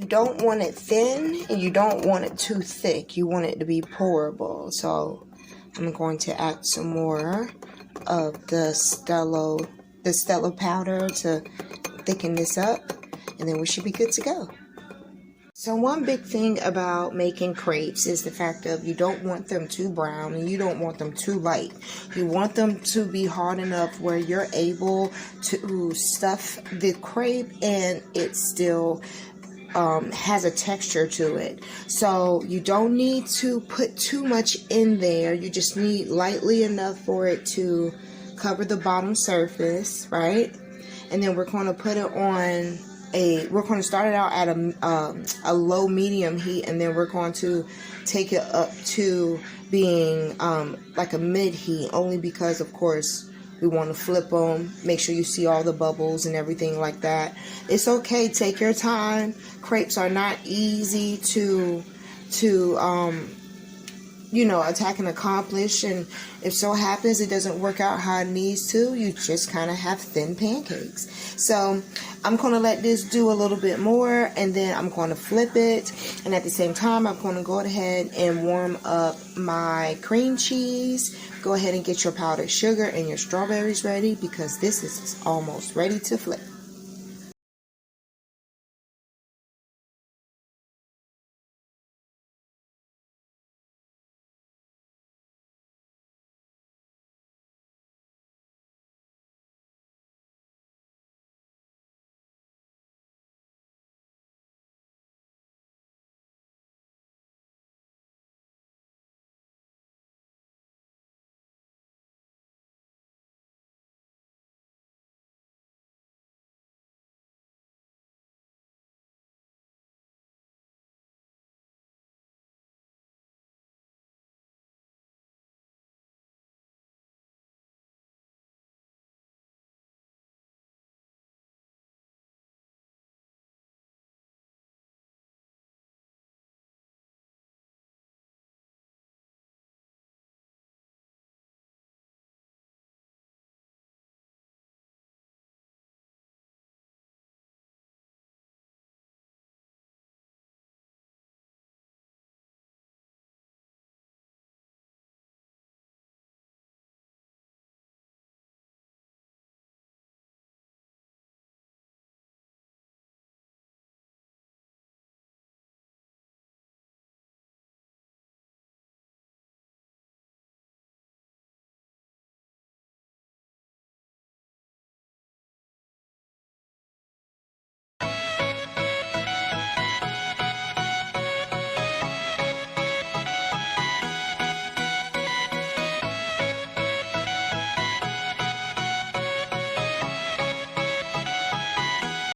You don't want it thin and you don't want it too thick. You want it to be pourable. So I'm going to add some more of the Stella powder to thicken this up, and then we should be good to go. So one big thing about making crepes is the fact of you don't want them too brown and you don't want them too light. You want them to be hard enough where you're able to stuff the crepe and it still has a texture to it. So you don't need to put too much in there. You just need lightly enough for it to cover the bottom surface, right? And then we're going to put it on we're going to start it out at a low medium heat, and then we're going to take it up to being like a mid heat, only because of course we want to flip them, make sure you see all the bubbles and everything like that. It's okay, take your time. Crepes are not easy to you know, attack and accomplish, and if so happens it doesn't work out how it needs to, you just kind of have thin pancakes. So I'm going to let this do a little bit more, and then I'm going to flip it, and at the same time I'm going to go ahead and warm up my cream cheese. Go ahead and get your powdered sugar and your strawberries ready, because this is almost ready to flip.